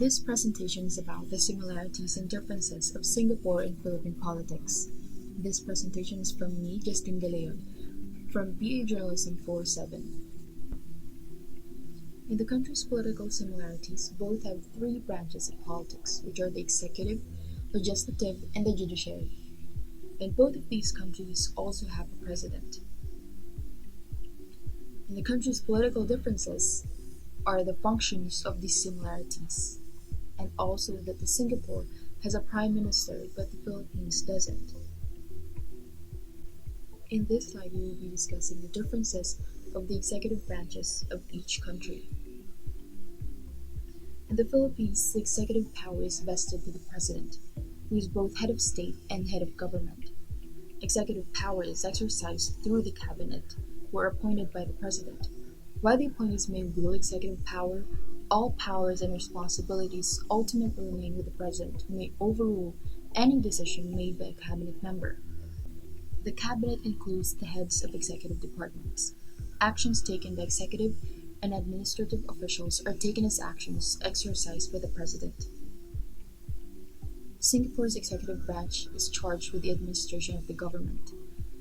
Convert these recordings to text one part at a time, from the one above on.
This presentation is about the similarities and differences of Singapore and Philippine politics. This presentation is from me, Justin De Leon, from BA Journalism 47. In the country's political similarities, both have three branches of politics, which are the executive, legislative, and the judiciary. And both of these countries also have a president. And the country's political differences are the functions of these similarities, and also that the Singapore has a prime minister but the Philippines doesn't. In this slide, we will be discussing the differences of the executive branches of each country. In the Philippines, the executive power is vested with the president, who is both head of state and head of government. Executive power is exercised through the cabinet, who are appointed by the president. While the appointees may wield executive power, all powers and responsibilities ultimately remain with the president, who may overrule any decision made by a cabinet member. The cabinet includes the heads of executive departments. Actions taken by executive and administrative officials are taken as actions exercised by the president. Singapore's executive branch is charged with the administration of the government.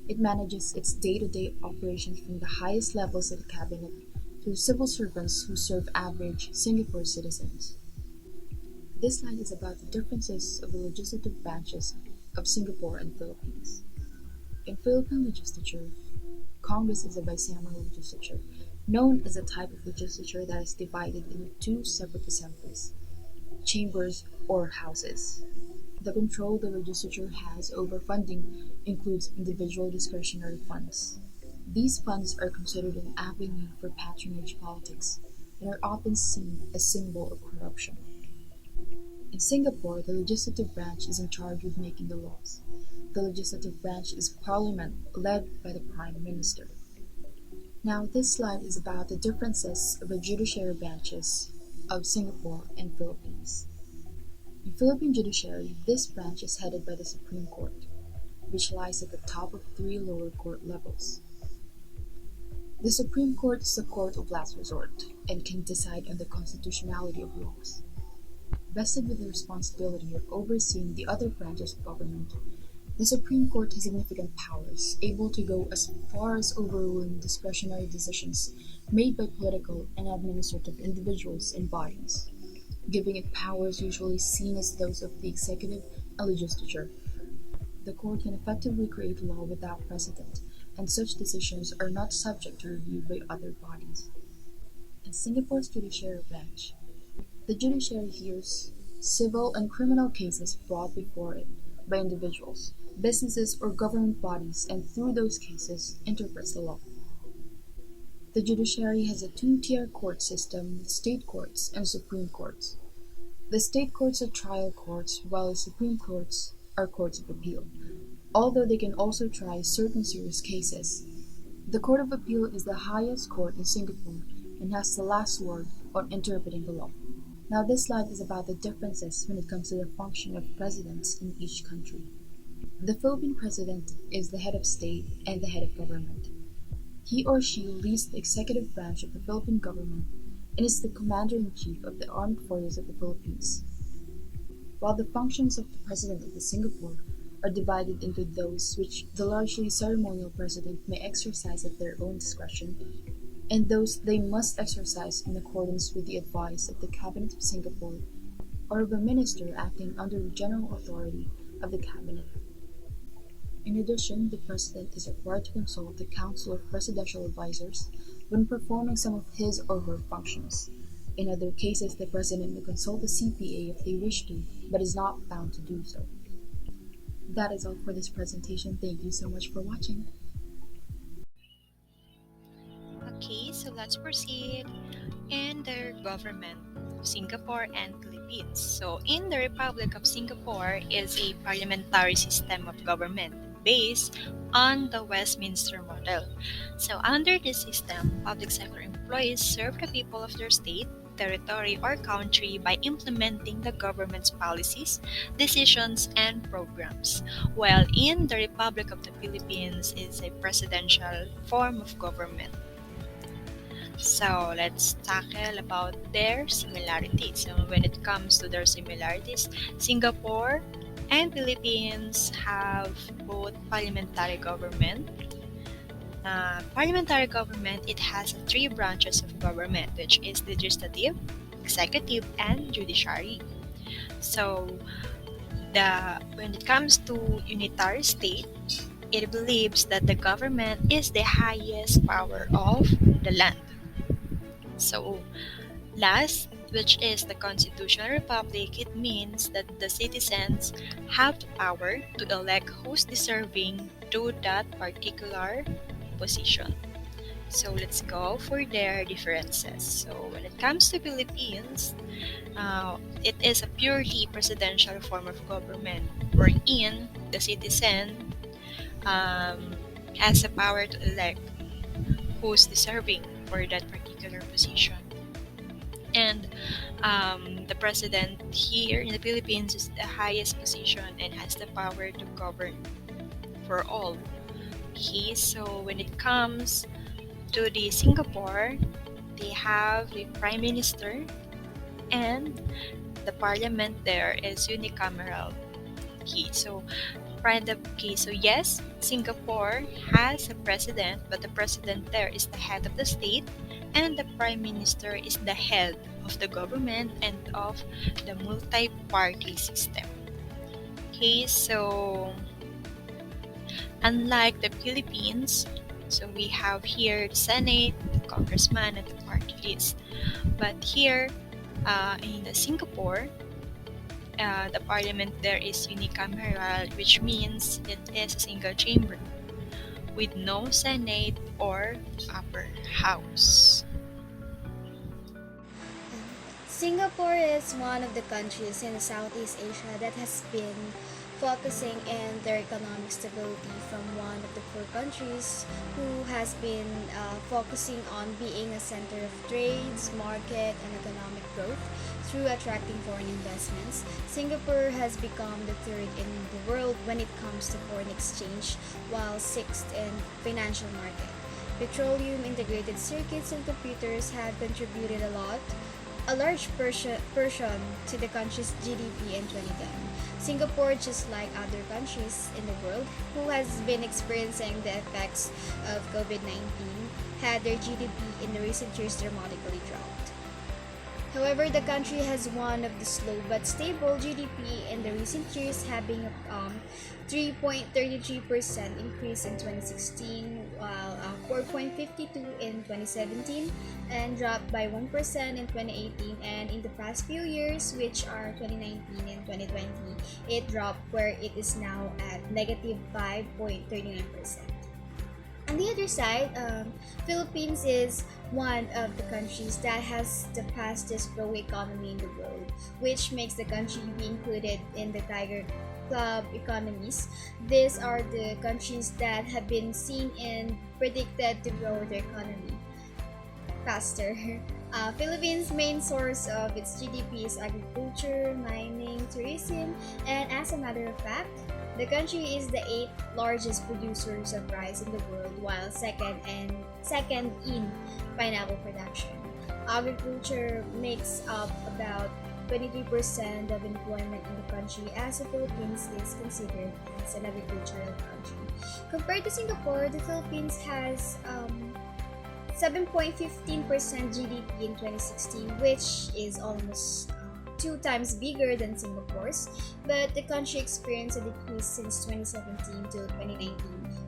It manages its day-to-day operations from the highest levels of the cabinet to civil servants who serve average Singapore citizens. This slide is about the differences of the legislative branches of Singapore and Philippines. In Philippine legislature, Congress is a bicameral legislature, known as a type of legislature that is divided into two separate assemblies, chambers or houses. The control the legislature has over funding includes individual discretionary funds. These funds are considered an avenue for patronage politics and are often seen as symbol of corruption. In Singapore, the legislative branch is in charge of making the laws. The legislative branch is parliament led by the prime minister. Now, this slide is about the differences of the judiciary branches of Singapore and Philippines. In Philippine judiciary, this branch is headed by the Supreme Court, which lies at the top of three lower court levels. The Supreme Court is the court of last resort and can decide on the constitutionality of laws. Vested with the responsibility of overseeing the other branches of government, the Supreme Court has significant powers, able to go as far as overruling discretionary decisions made by political and administrative individuals and bodies, giving it powers usually seen as those of the executive and legislature. The court can effectively create law without precedent, and such decisions are not subject to review by other bodies. In Singapore's judiciary branch, the judiciary hears civil and criminal cases brought before it by individuals, businesses, or government bodies, and through those cases interprets the law. The judiciary has a two-tier court system with state courts and supreme courts. The state courts are trial courts, while the supreme courts are courts of appeal, although they can also try certain serious cases. The Court of Appeal is the highest court in Singapore and has the last word on interpreting the law. Now, this slide is about the differences when it comes to the function of presidents in each country. The Philippine president is the head of state and the head of government. He or she leads the executive branch of the Philippine government and is the commander-in-chief of the armed forces of the Philippines. While the functions of the president of the Singapore are divided into those which the largely ceremonial president may exercise at their own discretion, and those they must exercise in accordance with the advice of the Cabinet of Singapore or of a minister acting under the general authority of the Cabinet. In addition, the President is required to consult the Council of Presidential Advisors when performing some of his or her functions. In other cases, the President may consult the CPA if they wish to, but is not bound to do so. That is all for this presentation. Thank you so much for watching. Okay, so let's proceed. In the government of Singapore and Philippines. So, in the Republic of Singapore is a parliamentary system of government based on the Westminster model. So, under this system, public sector employees serve the people of their state, territory, or country by implementing the government's policies, decisions, and programs. While in the Republic of the Philippines is a presidential form of government. So let's tackle about their similarities. So when it comes to their similarities, Singapore and Philippines have both parliamentary government. Parliamentary government, it has three branches of government, which is legislative, executive, and judiciary. So the when it comes to unitary state, it believes that the government is the highest power of the land. So last, which is the constitutional republic, it means that the citizens have the power to elect who's deserving to that particular position. So let's go for their differences. So when it comes to Philippines, it is a purely presidential form of government wherein the citizen um, has the power to elect who's deserving for that particular position. And the president here in the Philippines is the highest position and has the power to govern for all. Okay, so when it comes to the Singapore, they have the prime minister and the parliament there is unicameral. Okay, so yes, Singapore has a president, but the president there is the head of the state, and the prime minister is the head of the government and of the multi-party system. Okay, so unlike the Philippines, so we have here the Senate, the congressman, and the party list. But here in the Singapore, the parliament there is unicameral, which means it is a single chamber with no Senate or upper house. Singapore is one of the countries in Southeast Asia that has been focusing in their economic stability from one of the poor countries who has been focusing on being a center of trades, market, and economic growth through attracting foreign investments. Singapore has become the third in the world when it comes to foreign exchange, while sixth in financial market. Petroleum integrated circuits and computers have contributed a large portion to the country's GDP in 2010. Singapore, just like other countries in the world who has been experiencing the effects of COVID-19, had their GDP in the recent years dramatically dropped. However, the country has one of the slow but stable GDP in the recent years, having a 3.33% increase in 2016, while 4.52 in 2017, and dropped by 1% in 2018. And in the past few years, which are 2019 and 2020, it dropped where it is now at negative 5.39%. On the other side, Philippines is one of the countries that has the fastest growing economy in the world, which makes the country be included in the Tiger Club economies. These are the countries that have been seen and predicted to grow their economy faster. Philippines' main source of its GDP is agriculture, mining, tourism, and as a matter of fact, the country is the eighth largest producers of rice in the world, while second in pineapple production. Agriculture makes up about 23% of employment in the country, as the Philippines is considered as an agricultural country. Compared to Singapore, the Philippines has 7.15% GDP in 2016, which is almost two times bigger than Singapore's, but the country experienced a decrease since 2017 to 2019,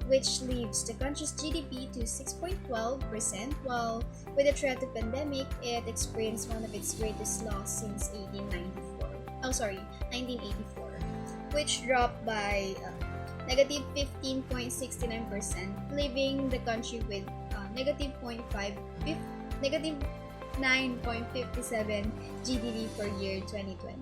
which leaves the country's GDP to 6.12%, while with the threat of pandemic, it experienced one of its greatest loss since 1984, which dropped by negative 15.69%, leaving the country with negative 9.57 GDP per year 2020.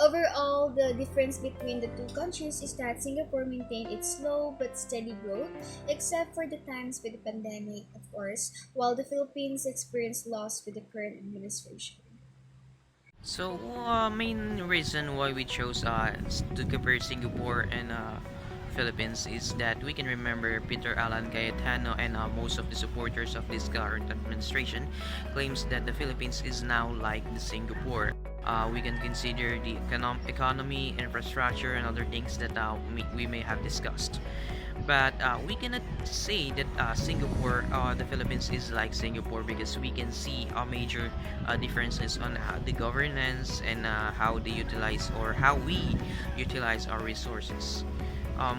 Overall, the difference between the two countries is that Singapore maintained its slow but steady growth, except for the times with the pandemic, of course, while the Philippines experienced loss with the current administration. So, main reason why we chose to compare Singapore and Philippines is that we can remember Peter Alan Cayetano and most of the supporters of this current administration claims that the Philippines is now like the Singapore. We can consider the economy, infrastructure, and other things that we may have discussed. But we cannot say that the Philippines is like Singapore because we can see major differences on how the governance and how they utilize or how we utilize our resources.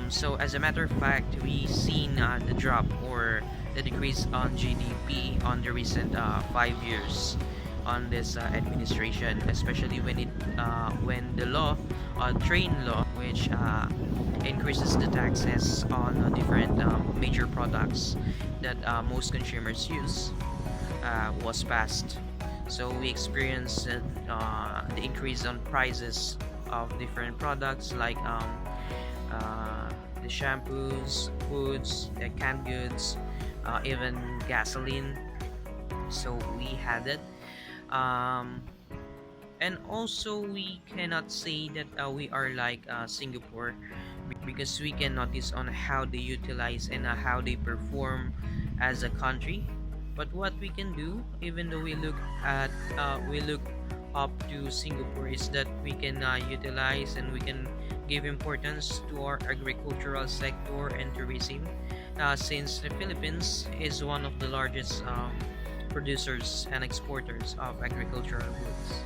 So as a matter of fact, we seen the drop or the decrease on GDP on the recent 5 years on this administration, especially when the law, train law, which increases the taxes on different major products that most consumers use, was passed. So we experienced the increase on prices of different products like the shampoos, foods, canned goods, even gasoline. So we had it. Um, and also, we cannot say that we are like Singapore because we can notice on how they utilize and how they perform as a country. But what we can do, even though we look up to Singapore, is that we can utilize and we can give importance to our agricultural sector and tourism, since the Philippines is one of the largest producers and exporters of agricultural goods.